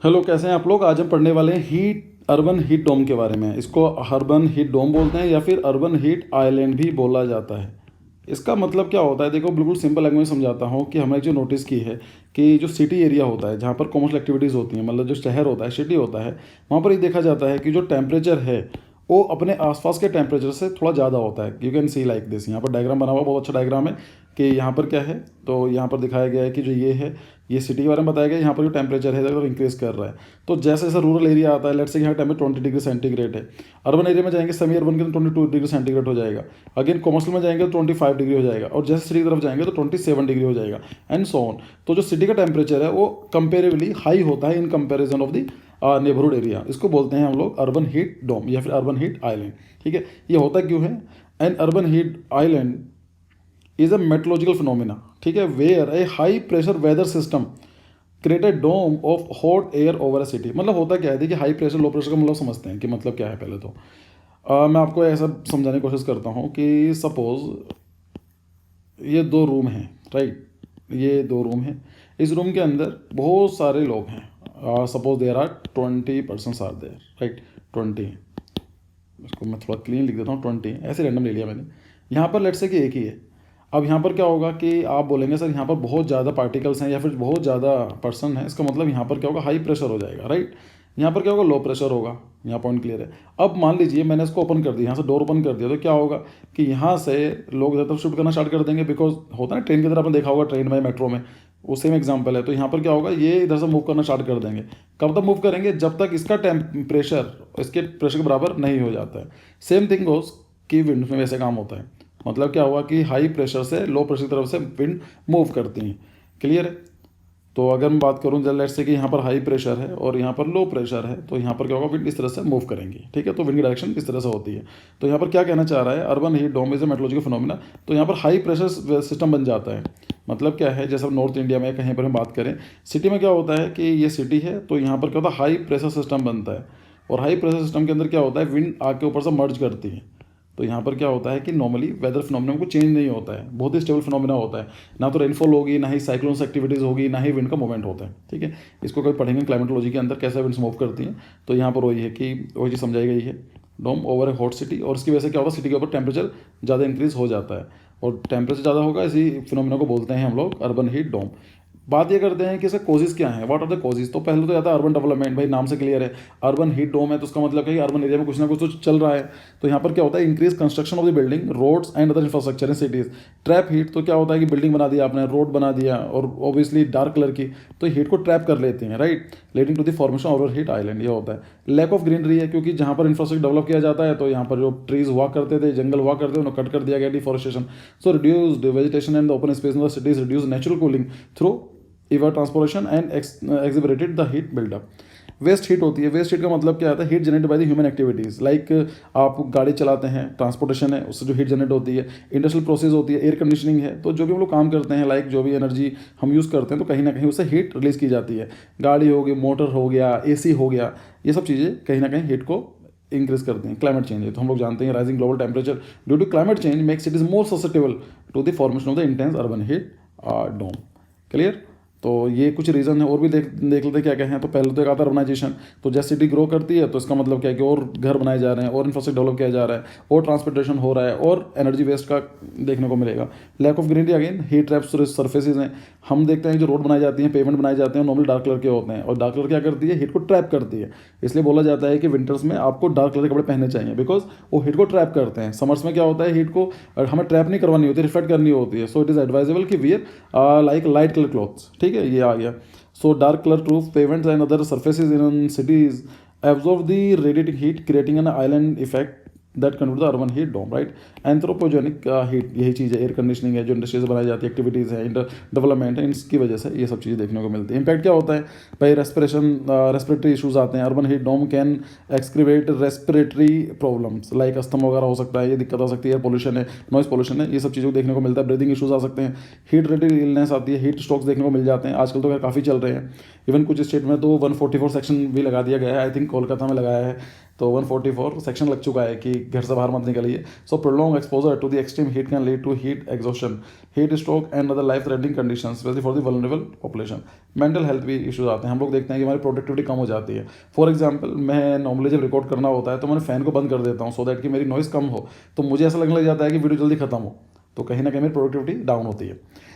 Hello, कैसे हैं आप लोग। आज हम पढ़ने वाले हैं अर्बन हीट डोम के बारे में। इसको अर्बन हीट डोम बोलते हैं या फिर अर्बन हीट आइलैंड भी बोला जाता है। इसका मतलब क्या होता है, देखो बिल्कुल सिंपल लैंग्वेज में समझाता हूँ कि हमने जो नोटिस की है कि जो सिटी एरिया होता है जहाँ पर कॉमर्शियल एक्टिविटीज़ होती हैं, मतलब जो शहर होता है, सिटी होता है, वहाँ पर ये देखा जाता है कि जो टेम्परेचर है वो अपने आसपास के टेम्परेचर से थोड़ा ज़्यादा होता है। You can see like this. यहाँ पर डायग्राम बना हुआ, बहुत अच्छा डायग्राम है कि यहाँ पर क्या है। तो यहाँ पर दिखाया गया है कि जो ये है, ये सिटी के बारे में बताया गया है। यहाँ पर जो टेम्परेचर है अगर इंक्रीज़ कर रहा है, तो जैसे जैसे रूरल एरिया आता है, लेट्स से यहाँ टेम्परेचर 20 डिग्री सेंटीग्रेड है, अर्बन एरिया में जाएंगे, सेमी अर्बन के तो 22 डिग्री सेंटीग्रेड हो जाएगा। अगेन कॉमर्शियल में जाएंगे तो 25 डिग्री हो जाएगा, और जैसे सिटी की तरफ जाएंगे तो 27 डिग्री हो जाएगा, एंड सो ऑन। तो जो सिटी का टेम्परेचर है वो कंपेरेबली हाई होता है in comparison of the neighbourhood area. इसको बोलते हैं हम लोग अर्बन हीट डोम या फिर अर्बन हीट आइलैंड। ठीक है, ये होता क्यों है? An urban heat island is a meteorological phenomena, ठीक है, where a high pressure weather system create a dome of hot air over a city. मतलब होता क्या है, देखिए हाई प्रेशर लो प्रेशर का मतलब समझते हैं कि मतलब क्या है। पहले तो मैं आपको ऐसा समझाने की कोशिश करता हूँ कि सपोज ये दो रूम हैं, राइट। ये दो रूम हैं, इस रूम के अंदर बहुत सारे लोग हैं। Suppose there are 20 persons are there, right. 20 हैं, इसको मैं थोड़ा क्लीन लिख देता हूँ। 20 ऐसे रैंडम ले लिया मैंने। यहाँ पर लेट्स से कि एक ही है। अब यहाँ पर क्या होगा कि आप बोलेंगे सर यहाँ पर बहुत ज़्यादा पार्टिकल्स हैं या फिर बहुत ज़्यादा पर्सन है, इसका मतलब यहाँ पर क्या होगा, हाई प्रेशर हो जाएगा, राइट। यहाँ पर क्या होगा, लो प्रेशर होगा। यहाँ पॉइंट क्लियर है। अब मान लीजिए मैंने इसको ओपन कर दिया, यहाँ से डोर ओपन कर दिया, तो क्या होगा कि यहाँ से लोग इधर तरफ शिफ्ट करना स्टार्ट कर देंगे। बिकॉज होता है ना ट्रेन की तरह, आपने देखा होगा ट्रेन में, मेट्रो में, वो सेम एग्जाम्पल है। तो यहाँ पर क्या होगा, ये इधर से मूव करना स्टार्ट कर देंगे। कब तक मूव करेंगे? जब तक इसका टेम्परेचर इसके प्रेशर के बराबर नहीं हो जाता है। सेम थिंग गोस कि विंड में वैसे काम होता है। मतलब क्या हुआ कि हाई प्रेशर से लो प्रेशर की तरफ से विंड मूव करती हैं। क्लियर है? तो अगर मैं बात करूँ, लेट्स से कि यहाँ पर हाई प्रेशर है और यहाँ पर लो प्रेशर है, तो यहाँ पर क्या होगा, विंड इस तरह से मूव करेंगी। ठीक है, तो विंड की डायरेक्शन इस तरह से होती है। तो यहाँ पर क्या कहना चाह रहा है, urban heat dome is a meteorological phenomena. तो यहाँ पर हाई प्रेशर सिस्टम बन जाता है। मतलब क्या है, जैसे नॉर्थ इंडिया में कहीं पर हम बात करें, सिटी में क्या होता है कि ये सिटी है, तो यहाँ पर क्या होता है, हाई प्रेशर सिस्टम बनता है। और हाई प्रेशर सिस्टम के अंदर क्या होता है, विंड आके ऊपर से मर्ज करती है। तो यहाँ पर क्या होता है कि नॉर्मली वेदर फिनोमिना में कुछ चेंज नहीं होता है, बहुत ही स्टेबल फिनोमिना होता है। ना तो रेनफॉल होगी, ना ही साइक्लोन्स एक्टिविटीज़ होगी, ना ही विंड का मूवमेंट होता है। ठीक है, इसको कभी पढ़ेंगे क्लाइमेटोलॉजी के अंदर, कैसे विंड्स मूव करती हैं। तो यहाँ पर वही है कि वही चीज़ समझाई गई है, डोम ओवर ए हॉट सिटी। और इसकी वजह से क्या होता है, सिटी के ऊपर टेम्परेचर ज़्यादा इंक्रीज हो जाता है, और टेम्परेचर ज़्यादा होगा, इसी फिनोमिना को बोलते हैं हम लोग अर्बन हीट डोम। बात ये करते हैं कि इसके कॉजेज क्या हैं, व्हाट आर द कॉजेज। तो पहले तो आता है अर्बन डेवलपमेंट, भाई नाम से क्लियर है, अर्बन हीट डोम है तो उसका मतलब है कि अर्बन एरिया में कुछ ना कुछ तो चल रहा है। तो यहाँ पर क्या होता है, increase construction of the building, roads and other infrastructure in cities. Trap heat, तो क्या होता है कि बिल्डिंग बना दिया आपने, रोड बना दिया, और ऑब्वियसली डार्क कलर की, तो हीट को ट्रैप कर लेती हैं, right, leading to the formation of heat island. ये होता है। लैक ऑफ ग्रीनरी है, क्योंकि जहाँ पर इंफ्रास्ट्रक्चर डेवलप किया जाता है, तो यहाँ पर जो ट्रीज हुआ करते थे, जंगल हुआ करते थे, उन्हें कट कर दिया गया, deforestation. So reduced vegetation and open space in the cities, reduce natural cooling through evapotranspiration and exacerbated the heat buildup. Waste heat होती है। वेस्ट हीट का मतलब क्या आता है, heat generated by the human activities. Like आप गाड़ी चलाते हैं, ट्रांसपोर्टेशन है, उससे जो हीट जनरेट होती है। इंडस्ट्रियल प्रोसेस होती है, एयर कंडीशनिंग है, तो जो भी हम लोग काम करते हैं, लाइक जो भी एनर्जी हम यूज़ करते हैं, तो कहीं ना कहीं उससे हीट रिलीज़ की जाती है। गाड़ी हो गई, मोटर हो गया, एसी हो गया, ये सब चीज़ें कहीं ना कहीं हीट को इंक्रीज करते हैं। क्लाइमेट चेंज है, तो हम लोग जानते हैं rising global temperature due to climate change makes it is more susceptible to the formation of the intense urban heat dome. Clear? तो ये कुछ रीज़न है, और भी देख लेते हैं क्या क्या है। तो पहले तो एक आता है अर्बनाइजेशन। तो जैसे सिटी ग्रो करती है, तो इसका मतलब क्या है कि और घर बनाए जा रहे हैं, और इंफ्रास्ट्रक्चर डेवलप किया जा रहा है, और ट्रांसपोर्टेशन हो रहा है, और एनर्जी वेस्ट का देखने को मिलेगा। Lack of greenery, again heat traps surfaces हैं। हम देखते हैं जो रोड बनाई जाती हैं, पेमेंट बनाए जाते हैं, नॉर्मली डार्क कलर के होते हैं, और डार्क कलर क्या करती है, हीट को ट्रैप करती है। इसलिए बोला जाता है कि विंटर्स में आपको डार्क कलर के कपड़े पहनने चाहिए, बिकॉज वो हीट को ट्रैप करते हैं। समर्स में क्या होता है, हीट को हमें ट्रैप नहीं करवानी होती, रिफ्लेक्ट करनी होती है। सो इट इज़ एडवाइजेबल कि wear like light colour clothes. ठीक है, ये आ गया। So dark color roof, pavements and other surfaces in cities absorb the radiating heat, creating an island effect that contribute the urban heat dome, right? Anthropogenic heat, यही चीज़ है, air conditioning है, जो industry से बनाई जाती है, एक्टिविटीज़ है, डेवलपमेंट है, इसकी वजह से ये सब चीज़ें देखने को मिलती है। इंपैक्ट क्या होता है भाई, रेस्पिरेटरी इशूज़ आते हैं। Urban heat dome can exacerbate respiratory problems like asthma वगैरह हो सकता है, ये दिक्कत आ सकती है। एयर पोल्यूशन है, नॉइस पोल्यूशन है, ये सब चीज़ों को देखने को मिलता है। ब्रीदिंग इशूज़ आ सकते हैं, हीट रिलेटेड इलनेस आती है, हीट स्ट्रोक्स देखने को मिल जाते हैं। आजकल तो काफ़ी चल रहे हैं। इवन कुछ स्टेट में तो 144 सेक्शन भी लगा दिया गया है, आई थिंक कोलकाता में लगाया है, तो 144 सेक्शन लग चुका है कि घर से बाहर मत निकलिए। So prolonged exposure to the extreme heat can lead to heat exhaustion, heat stroke and other life threatening condition, specially for the vulnerable population. Mental health भी इश्यूज आते हैं, हम लोग देखते हैं कि हमारी प्रोडक्टिविटी कम हो जाती है। फॉर एग्जाम्पल, मैं नॉर्मली जब रिकॉर्ड करना होता है तो मैं फ़ैन को बंद कर देता हूँ सो दैट कि मेरी नॉइस कम हो, तो मुझे ऐसा लगने लग जाता है कि वीडियो जल्दी खत्म हो, तो कहीं ना कहीं मेरी प्रोडक्टिविटी डाउन होती है।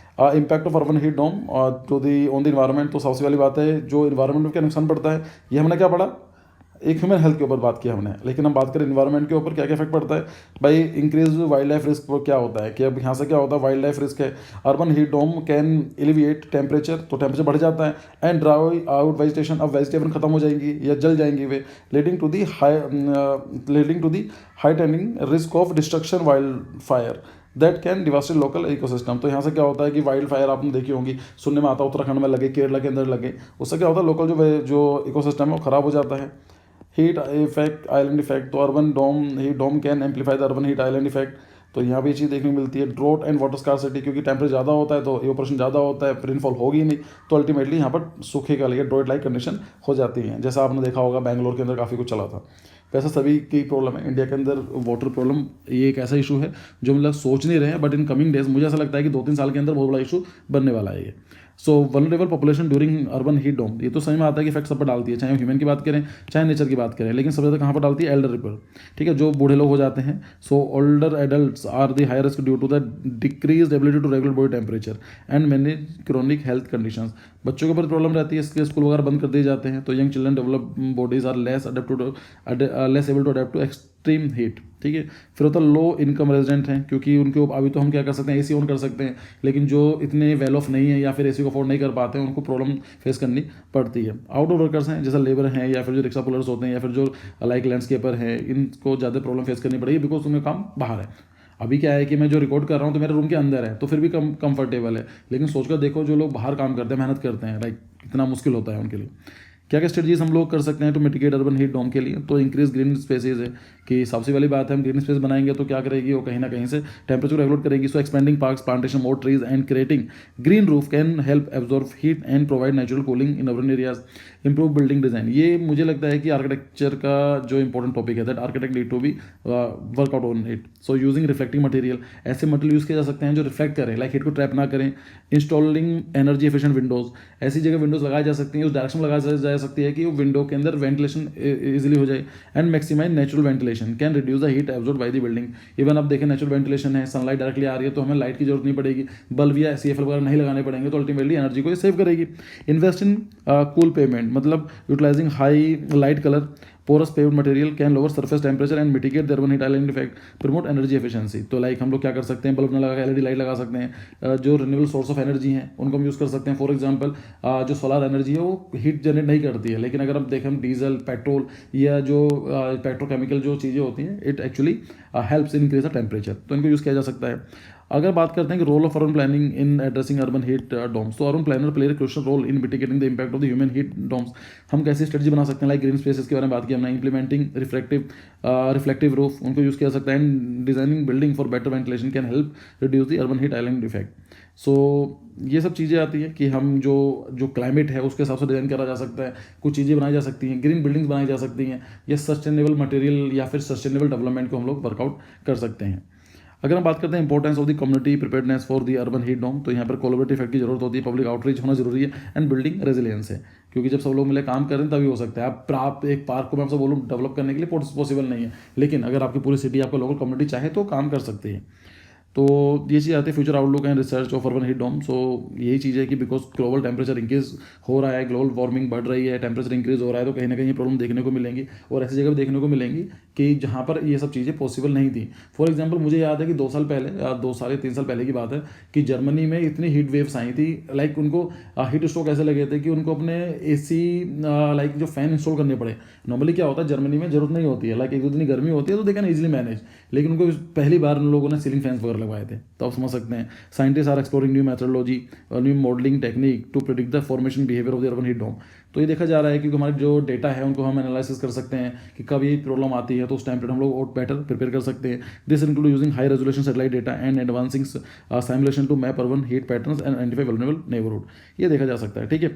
Impact of urban heat dome to the on the environment, तो सबसे वाली बात है जो इन्वायरमेंट में क्या नुकसान पड़ता है, ये हमने क्या पढ़ा, एक ह्यूमन हेल्थ के ऊपर बात की हमने, लेकिन हम बात करें इन्वायरमेंट के ऊपर क्या क्या इफेक्ट पड़ता है भाई। इंक्रीज वाइल्ड लाइफ रिस्क क्या होता है कि अब यहाँ से क्या होता है, वाइल्ड लाइफ रिस्क है। Urban heat dome can elevate temperature, तो टेम्परेचर बढ़ जाता है, एंड ड्राई आउट वेजिटेशन, अब वेजिटेबल खत्म हो जाएंगी या जल जाएंगी वे, leading to the heightening risk of destruction wildfire that can devastate local ecosystem. तो यहाँ से क्या होता है कि वाइल्ड फायर आपने देखी होंगी, सुनने में आता है उत्तराखंड में लगे, केरला के अंदर लगे, उससे क्या होता है लोकल जो इकोसिस्टम है वो खराब हो जाता है। हीट इफेक्ट आइलैंड इफेक्ट, तो urban dome heat dome can amplify the urban heat island effect, तो यहाँ भी ये चीज़ देखने को मिलती है। ड्रोट एंड वाटर स्कार्सिटी, क्योंकि टेम्परेचर ज़्यादा होता है तो इवेपोरेशन ज़्यादा होता है, रेनफॉल होगी नहीं, तो अल्टीमेटली यहाँ पर सूखे का लिए ड्रोट लाइक कंडीशन हो जाती है, जैसा आपने देखा होगा बैंगलोर के अंदर काफ़ी कुछ चला था। वैसे सभी की प्रॉब्लम है, इंडिया के अंदर वाटर प्रॉब्लम ये एक ऐसा इशू है जो मतलब सोच नहीं रहे हैं, बट इन कमिंग डेज मुझे ऐसा लगता है कि 2-3 साल के अंदर बहुत बड़ा इशू बनने वाला है ये। So vulnerable population during urban heat dome, ये तो समझ में आता है कि इफेक्ट सब पर डालती है, चाहे ह्यूमन की बात करें चाहे नेचर की बात करें, लेकिन सबसे ज़्यादा कहाँ पर डालती है, एल्डर पर, ठीक है, जो बूढ़े लोग हो जाते हैं। So older adults are the high risk due to the decrease ability to regulate body temperature and manage chronic health conditions. बच्चों के ऊपर प्रॉब्लम रहती है, इसके स्कूल वगैरह बंद कर दिए जाते हैं, तो young children develop bodies are less able to adapt to extreme heat, ठीक है। फिर होता है लो इनकम रेजिडेंट हैं, क्योंकि उनके अभी तो हम क्या कर सकते हैं, एसी ऑन कर सकते हैं, लेकिन जो इतने वेल ऑफ नहीं है या फिर एसी को अफोर्ड नहीं कर पाते हैं उनको प्रॉब्लम फेस करनी पड़ती है। आउटडोर वर्कर्स हैं जैसे लेबर हैं या फिर जो रिक्शा पुलर्स होते हैं या फिर जो लाइक लैंडस्केपर हैं, इनको ज़्यादा प्रॉब्लम फेस करनी पड़ेगी बिकॉज उनका काम बाहर है। अभी क्या है कि मैं जो रिकॉर्ड कर रहा हूँ तो मेरे रूम के अंदर है तो फिर भी कंफर्टेबल है, लेकिन सोचकर देखो जो लोग बाहर काम करते हैं, मेहनत करते हैं, लाइक कितना मुश्किल होता है उनके लिए। क्या क्या स्ट्रेटजीज हम लोग कर सकते हैं to mitigate urban heat dome के लिए, तो इंक्रीज ग्रीन स्पेसेज है कि सबसे वाली बात है, हम ग्रीन स्पेस बनाएंगे तो क्या करेगी वो कहीं ना कहीं से टेम्परेचर रेगुलेट करेगी। So expanding parks, plantation more trees and creating green roof can help absorb heat and provide natural cooling in urban areas. Improve building design, ये मुझे लगता है कि आर्किटेक्चर का जो इंपॉर्टेंट टॉपिक है, that architect need to be work out on it. So using reflecting material, ऐसे material use किए जा सकते हैं जो रिफ्लेक्ट करें, लाइक हीट को ट्रैप ना करें। इंस्टॉलिंग एनर्जी एफिशिएंट विंडोज, ऐसी जगह विंडोज लगाई जा सकती हैं, उस डायरेक्शन में लगाई जा सकती है कि वो विंडो के अंदर वेंटिलेशन इजीली हो जाए। And maximise natural ventilation can reduce the heat absorb by the building. Even आप देखें नेचुरल वेंटिलेशन है, सनलाइट डायरेक्टली आ रही है तो हमें लाइट की जरूरत नहीं पड़ेगी, बल्ब या CFL वगैरह नहीं लगाने पड़ेंगे, तो अल्टीमेटली एनर्जी को ये सेव करेगी। इन्वेस्ट इन कूल पेमेंट, मतलब utilizing high light colour porous paved material can lower surface temperature and mitigate the urban heat island effect, promote energy efficiency। तो लाइक हम लोग क्या कर सकते हैं, बल्ब ना लगा LED लाइट लगा सकते हैं, जो रिन्यूएबल सोर्स ऑफ एनर्जी हैं उनको हम यूज़ कर सकते हैं। फॉर एग्जांपल जो सोलर एनर्जी है वो हीट जनरेट नहीं करती है, लेकिन अगर हम देखें डीजल, पेट्रोल या जो पेट्रोकेमिकल जो चीज़ें होती हैं, it actually helps increase the temperature, तो इनको यूज़ किया जा सकता है। अगर बात करते हैं कि role of urban planning in addressing urban heat domes, तो urban planner play crucial role in mitigating the impact of the human heat domes. हम कैसी स्ट्रेटजी बना सकते हैं, लाइक ग्रीन स्पेसेस के बारे में बात की हमने, इंप्लीमेंटिंग रिफ्लेक्टिव रूफ, उनको यूज़ किया जा सकता है, and designing building for better ventilation can help reduce the urban heat island effect. So ये सब चीज़ें आती हैं कि हम जो क्लाइमेट है उसके हिसाब से डिज़ाइन करा जा सकता है, कुछ चीज़ें बनाई जा सकती हैं, ग्रीन बिल्डिंग्स बनाई जा सकती हैं, या सस्टेनेबल मटेरियल या फिर सस्टेनेबल डेवलपमेंट को हम लोग वर्कआउट कर सकते हैं। अगर हम बात करते हैं importance of the community preparedness for the urban heat dome, तो यहाँ पर कोलैबोरेटिव इफेक्ट की जरूरत होती है, पब्लिक आउटरीच होना जरूरी है, एंड बिल्डिंग रेजिलियंस है, क्योंकि जब सब लोग मिले काम करें तभी हो सकता है। आप एक पार्क को मैं आपसे बोलूँ डेवलप करने के लिए पॉसिबल नहीं है, लेकिन अगर आपकी पूरी सिटी, आपका लोकल कम्युनिटी चाहे तो काम कर सकती है। तो ये चीज़ आती है future outlook and research of urban heat dome. So यही चीज़ है कि बिकॉज ग्लोबल टेम्परेचर इंक्रीज हो रहा है, ग्लोबल वार्मिंग बढ़ रही है, टेम्परेचर इंक्रीज हो रहा है, तो कहीं ना कहीं प्रॉब्लम देखने को मिलेंगी, और ऐसी जगह भी देखने को मिलेंगी कि जहाँ पर ये सब चीज़ें पॉसिबल नहीं थी। फॉर एग्जाम्पल मुझे याद है कि 2 साल पहले, 2 साल या 3 साल पहले की बात है कि जर्मनी में इतनी हीट वेव्स आई थी, लाइक उनको हीट स्ट्रोक ऐसे लगे थे कि उनको अपने AC लाइक जो फैन इंस्टॉल करने पड़े। नॉर्मली क्या होता है, जर्मनी में जरूरत नहीं होती है, लाइक 1-2 दिन गर्मी होती है तो दे कैन इजीली मैनेज, लेकिन उनको पहली बार उन लोगों ने सीलिंग फैंस वगैरह लगवाए थे, तो आप समझ सकते हैं। Scientist are exploring new methodology और new modelling technique to predict the formation behaviour of the urban heat dome. तो ये देखा जा रहा है कि हमारे जो डेटा है उनको हम एनालिसिस कर सकते हैं कि कब ये प्रॉब्लम आती है, तो उस टाइम पर हम लोग और बेटर प्रिपेयर कर सकते हैं। This include using high resolution satellite data and advancing simulation to map urban heat patterns and identify vulnerable neighbourhood. ये देखा जा सकता है, ठीक है।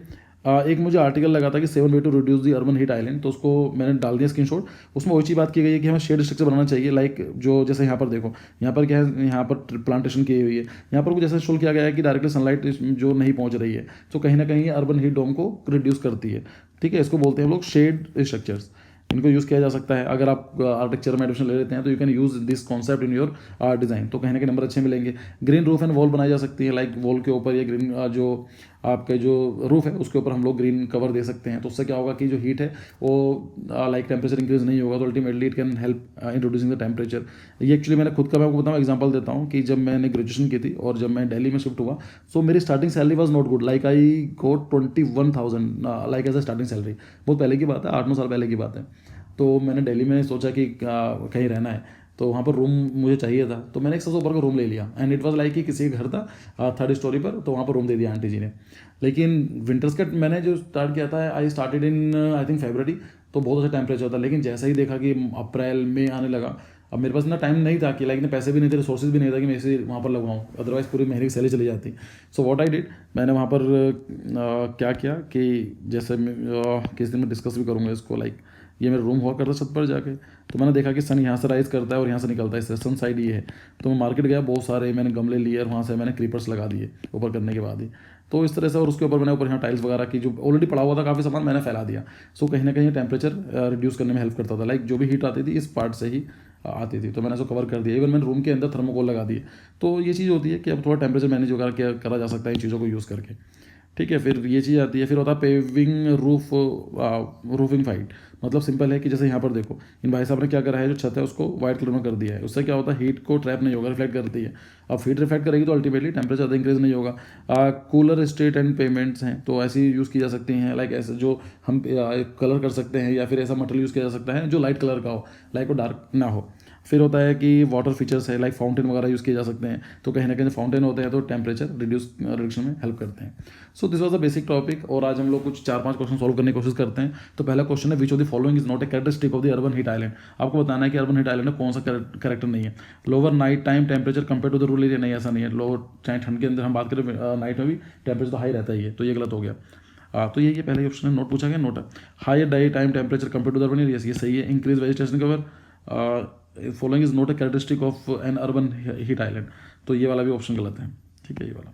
एक मुझे आर्टिकल लगा था कि 7 way to reduce the urban heat island, तो उसको मैंने डाल दिया स्क्रीनशॉट। उसमें वही चीज़ बात की गई है कि हमें शेड स्ट्रक्चर बनाना चाहिए, लाइक जो जैसे यहाँ पर देखो, यहाँ पर क्या है, यहाँ पर प्लांटेशन की हुई है, यहाँ पर कुछ ऐसा इंस्टॉल किया गया है कि डायरेक्टली सनलाइट जो नहीं पहुँच रही है, तो कहीं ना कहीं अर्बन हीट डोम को रिड्यूस करती है। ठीक है, इसको बोलते हैं हम लोग शेड स्ट्रक्चर्स। इनको यूज़ किया जा सकता है। अगर आप आर्किटेक्चर में एडमिशन ले लेते हैं तो you can use this concept in your design, तो कहीं ना कहीं नंबर अच्छे मिलेंगे। ग्रीन रूफ एंड वॉल बनाई जा सकती है, लाइक वॉल के ऊपर या ग्रीन जो आपका जो रूफ है उसके ऊपर हम लोग ग्रीन कवर दे सकते हैं। तो उससे क्या होगा कि जो हीट है वो लाइक टेम्परेचर इंक्रीज नहीं होगा, तो ultimately it can help in reducing the temperature. ये एक्चुअली मैंने खुद का, मैं आपको बताऊँ, एग्जांपल देता हूँ कि जब मैंने ग्रेजुएशन की थी और जब मैं दिल्ली में शिफ्ट हुआ, सो मेरी starting salary was not good, like I got 21,000 like as a starting salary. बहुत पहले की बात है, 8-9 साल पहले की बात है। तो मैंने दिल्ली में सोचा कि कहीं रहना है, तो वहाँ पर रूम मुझे चाहिए था, तो मैंने एक सबसे ऊपर का रूम ले लिया एंड इट वाज लाइक कि किसी के घर था 3rd स्टोरी पर, तो वहाँ पर रूम दे दिया आंटी जी ने। लेकिन विंटर्स का मैंने जो स्टार्ट किया था, I started in I think फरवरी, तो बहुत अच्छा टेम्परेचर था। लेकिन जैसा ही देखा कि अप्रैल मई आने लगा, अब मेरे पास ना टाइम नहीं था कि लाइक ना पैसे भी नहीं थे, रिसोर्सेज भी नहीं था कि मैं इसे वहाँ पर लगवाऊँ, अदरवाइज पूरी महीने की सैलरी चली जाती। सो व्हाट आई डिड, मैंने वहाँ पर क्या किया कि जैसे किस दिन मैं डिस्कस भी करूँगा इसको, लाइक ये मेरा रूम हुआ करता छत पर जाके, तो मैंने देखा कि सन यहाँ से राइज करता है और यहाँ से निकलता है, इससे सन साइड ये है। तो मैं मार्केट गया, बहुत सारे मैंने गमले लिए और वहाँ से मैंने क्रीपर्स लगा दिए ऊपर करने के बाद ही। तो इस तरह से, और उसके ऊपर मैंने ऊपर यहाँ टाइल्स वगैरह की जो ऑलरेडी पड़ा हुआ था काफ़ी सामान मैंने फैला दिया। सो कहीं ना कहीं टेम्परेचर रिड्यूस करने में हेल्प करता था, लाइक जो भी हीट आती थी इस पार्ट से ही आती थी, तो मैंने इसको कवर कर दिया। इवन मैंने रूम के अंदर थर्मोकोल लगा दिए। तो ये चीज़ होती है कि अब थोड़ा टेम्परेचर मैनेज वगैरह करा जा सकता है इन चीज़ों को यूज़ करके। ठीक है, फिर ये चीज़ आती है। फिर होता है पेविंग रूफिंग फाइट। मतलब सिंपल है कि जैसे यहाँ पर देखो, इन भाई साहब ने क्या करा है, जो छत है उसको व्हाइट कलर में कर दिया है। उससे क्या होता है, हीट को ट्रैप नहीं होगा, रिफ्लेक्ट करती है। अब हीट रिफ्लेक्ट करेगी तो अल्टीमेटली टेम्परेचर ज़्यादा इंक्रीज नहीं होगा। कूलर स्टेट एंड पेमेंट्स हैं, तो ऐसी यूज़ की जा सकती हैं, लाइक ऐसे जो हम कलर कर सकते हैं, या फिर ऐसा मटेरियल यूज़ किया जा सकता है जो लाइट कलर का हो, लाइक वो डार्क ना हो। फिर होता है कि वाटर फीचर्स है, लाइक फाउंटेन वगैरह यूज़ किए जा सकते हैं, तो कहीं ना कहीं फाउंटेन होते हैं तो टेम्परेचर रिडक्शन में हेल्प करते हैं। So this was the basic topic, और आज हम लोग कुछ 4-5 क्वेश्चन सॉल्व करने की कोशिश करते हैं। तो पहला क्वेश्चन है, विच of the following is not a characteristic of the urban heat island. आपको बताना है कि अर्बन हीट आइलैंड में कौन सा कैरेक्टर नहीं है। Lower night time temperature compare to the rural area, नहीं ऐसा नहीं है। लोअर चाहे ठंड के अंदर हम बात करें, नाइट में भी टेम्परेचर तो हाई रहता ही है, तो ये गलत हो गया। तो ये पहले ऑप्शन है, नोट पूछा गया, नोट है। Higher day time temperature compare to the urban area, ये सही है। Increase vegetation cover, following is not a characteristic of an urban heat island, तो ये वाला भी ऑप्शन गलत है। ठीक है, ये वाला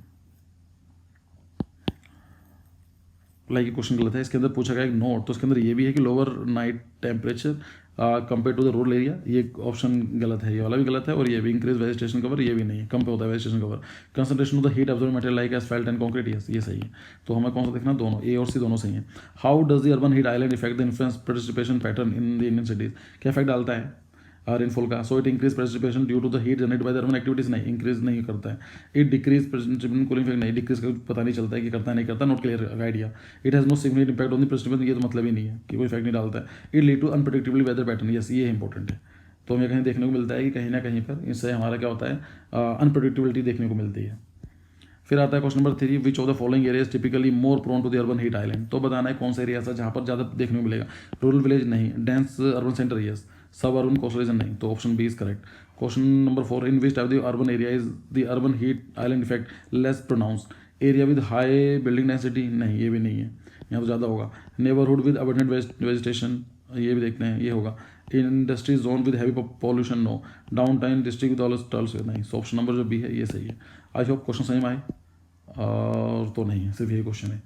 लाइक ये क्वेश्चन गलत है। इसके अंदर पूछा गया एक नोट, तो इसके अंदर ये भी है कि lower night temperature compare to the rural area, ये ऑप्शन गलत है, ये वाला भी गलत है। और ये भी इंक्रीज वेजिटेशन कवर, ये भी नहीं है, कम पे होता है vegetation cover. Concentration of the heat absorbing material like asphalt and concrete, ये सही है। तो हमें कौन सा देखना, दोनों, ए और सी दोनों सही है। How does the urban heat island effect the influence precipitation pattern in the Indian cities, क्या इफेक्ट डालता है रेनफॉल का। So it increase precipitation due to the heat generated by the urban activities, नहीं, इंक्रीज नहीं करता है। It decrease precipitation cooling effect, नहीं, decrease का पता नहीं चलता है कि करता है नहीं करता, not clear idea. It has no significant impact on the precipitation, ये तो मतलब ही नहीं है कि कोई इफेक्ट नहीं डालता है। It lead to unpredictable weather pattern, yes, ये इंपॉर्टेंट है। तो हमें कहीं देखने को मिलता है कि कहीं ना कहीं पर इससे हमारा क्या होता है, अनप्रेडिक्टेबिलिटी देखने को मिलती है। फिर आता है question number 3, which of the following area typically more prone to the urban heat island. तो बताना है कौन सा एरिया ऐसा जहाँ पर ज़्यादा देखने को मिलेगा। रूरल विलेज नहीं, dense urban centre yes, suburban coastal region नहीं, तो option B is correct. Question number 4, in which type the urban area is the urban heat island effect less pronounced. Area with high building density, नहीं, ये भी नहीं है, यहाँ तो ज़्यादा होगा। नेबरहुड विद अबंडेंट वेजिटेशन, ये भी देखते हैं, ये होगा। Industry zone with heavy pollution, no. Downtown district with all टर्ल्स, नहीं। सो ऑप्शन नंबर जो बी है ये सही है। आई होप क्वेश्चन सही में आए, और तो नहीं है, सिर्फ यही क्वेश्चन है।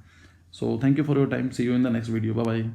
So thank you for your time, see you in the next video, bye bye.